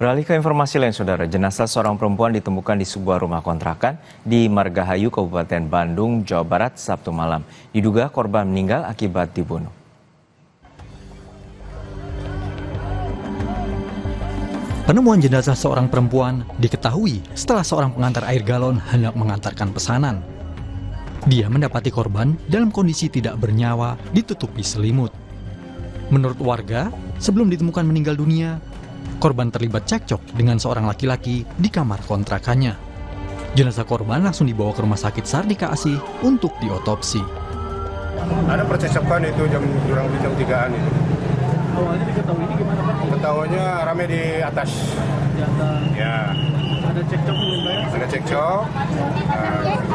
Beralih ke informasi lain, saudara, jenazah seorang perempuan ditemukan di sebuah rumah kontrakan di Margahayu, Kabupaten Bandung, Jawa Barat, Sabtu malam. Diduga korban meninggal akibat dibunuh. Penemuan jenazah seorang perempuan diketahui setelah seorang pengantar air galon hendak mengantarkan pesanan. Dia mendapati korban dalam kondisi tidak bernyawa ditutupi selimut. Menurut warga, sebelum ditemukan meninggal dunia, korban terlibat cekcok dengan seorang laki-laki di kamar kontrakannya. Jenazah korban langsung dibawa ke Rumah Sakit Sardika Asih untuk diotopsi. Ada percekcokan itu kurang lebih jam 3-an itu. Awalnya diketahui ini gimana Pak? Ketahuannya rame di atas. Di atas. Ya. Ada cekcok mungkin Pak ya? Ada cekcok.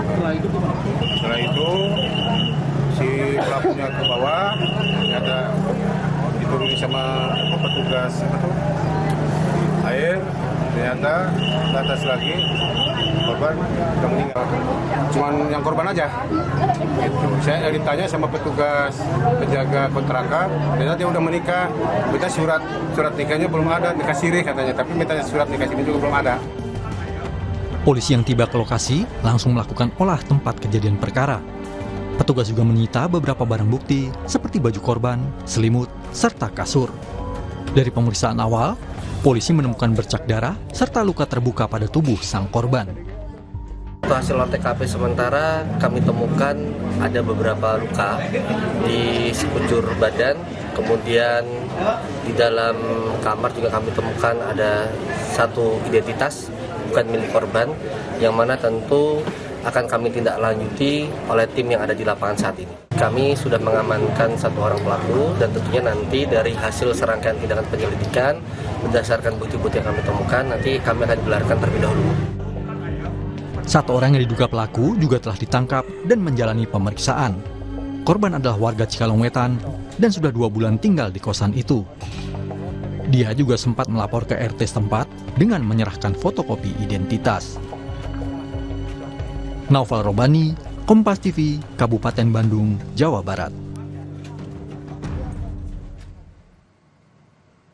Setelah itu gimana? Setelah itu si pelakunya ke bawah, ada dituruni sama petugas air, ternyata ke atas lagi korban sudah meninggal. Cuman yang korban aja. Gitu. Saya ditanya sama petugas penjaga kontrakan, ternyata dia udah menikah. Minta surat nikahnya belum ada, nikah siri katanya, tapi minta surat nikah siri juga belum ada. Polisi yang tiba ke lokasi langsung melakukan olah tempat kejadian perkara. Petugas juga menyita beberapa barang bukti seperti baju korban, selimut, serta kasur. Dari pemeriksaan awal, polisi menemukan bercak darah serta luka terbuka pada tubuh sang korban. Hasil olah TKP sementara kami temukan ada beberapa luka di sekujur badan, kemudian di dalam kamar juga kami temukan ada satu identitas bukan milik korban, yang mana tentu akan kami tindak lanjuti oleh tim yang ada di lapangan saat ini. Kami sudah mengamankan satu orang pelaku dan tentunya nanti dari hasil serangkaian tindakan penyelidikan berdasarkan bukti-bukti yang kami temukan nanti kami akan gelarkan terlebih dahulu. Satu orang yang diduga pelaku juga telah ditangkap dan menjalani pemeriksaan. Korban adalah warga Cikalong Wetan dan sudah 2 bulan tinggal di kosan itu. Dia juga sempat melapor ke RT setempat dengan menyerahkan fotokopi identitas. Naufal Robani, Kompas TV, Kabupaten Bandung, Jawa Barat.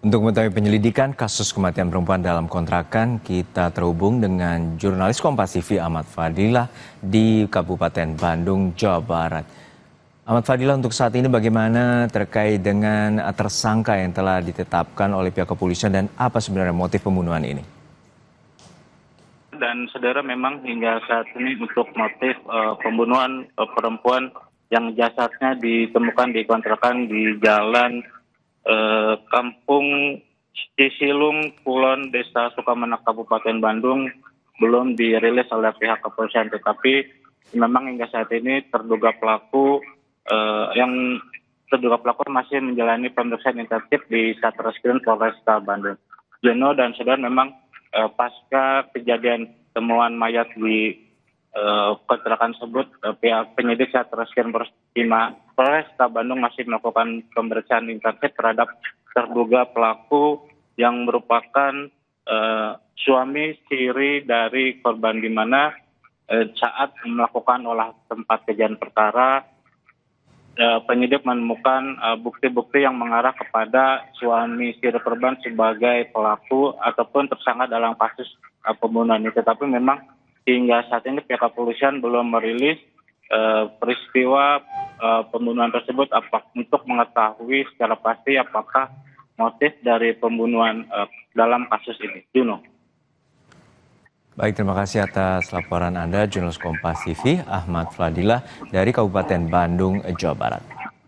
Untuk mengetahui penyelidikan kasus kematian perempuan dalam kontrakan, kita terhubung dengan jurnalis Kompas TV Ahmad Fadilah di Kabupaten Bandung, Jawa Barat. Ahmad Fadilah, untuk saat ini bagaimana terkait dengan tersangka yang telah ditetapkan oleh pihak kepolisian dan apa sebenarnya motif pembunuhan ini? Dan saudara, memang hingga saat ini untuk motif pembunuhan perempuan yang jasadnya ditemukan di kontrakan di Jalan Kampung Cisilung, Kulon, Desa Sukamenak, Kabupaten Bandung belum dirilis oleh pihak kepolisian. Tetapi memang hingga saat ini terduga pelaku masih menjalani pemeriksaan intensif di Satreskrim Polresta Bandung. Jeno dan saudara, memang pasca kejadian temuan mayat di kontrakan tersebut, pihak penyidik Satreskrim Polresta Bandung masih melakukan pemeriksaan intensif terhadap terduga pelaku yang merupakan suami tiri dari korban, di mana saat melakukan olah tempat kejadian perkara, penyidik menemukan bukti-bukti yang mengarah kepada suami istri korban sebagai pelaku ataupun tersangka dalam kasus pembunuhan ini. Tetapi memang hingga saat ini pihak kepolisian belum merilis peristiwa pembunuhan tersebut untuk mengetahui secara pasti apakah motif dari pembunuhan dalam kasus ini. Juno. Baik, terima kasih atas laporan Anda, jurnalis Kompas TV Ahmad Fadilah dari Kabupaten Bandung, Jawa Barat.